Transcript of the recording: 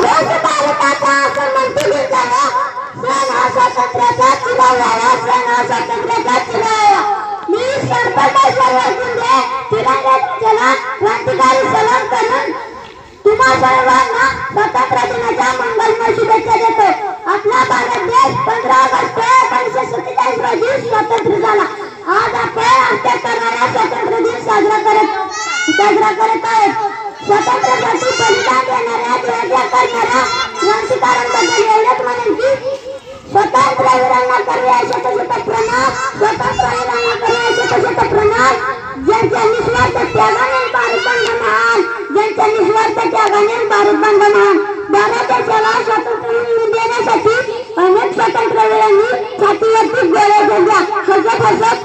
रोज भारताचा असं म्हणतो घेतला सण हा स्वातंत्र्याचा चिरावला सण हा स्वातंत्र्याचा चिरावला मी सरपंच शिंदे तिरंग्याला क्रांतिकारी सलाम करून तुम्हा सर्वांना स्वातंत्र्य दिनाच्या मंगलमय शुभेच्छा देतो. आपला भारत देश 15 ऑगस्ट 1947 रोजी स्वतंत्र झाला. आज आपण 78 स्वातंत्र्य दिन साजरा करत आहोत. स्वातंत्र्यासाठी बलिदान देणाऱ्या देशाच्या करणाऱ्या क्रांतिकारांबद्दल एवढंच म्हणेन की स्वातंत्र्यवीरांना करूया शतशत प्रणाम. स्वातंत्र्यवीरांना करूया शतशत प्रणाम. ज्यांच्या निस्वार्थ त्यागाने भारत बंद महान ज्यांच्या निस्वार्थ त्यागाने भारत बंद महान भारत देशाला स्वातंत्र्य मिळवून देण्यासाठी अनेक स्वातंत्र्यवीरांनी छातीवरती गोळ्या घेतल्या. हसत हसत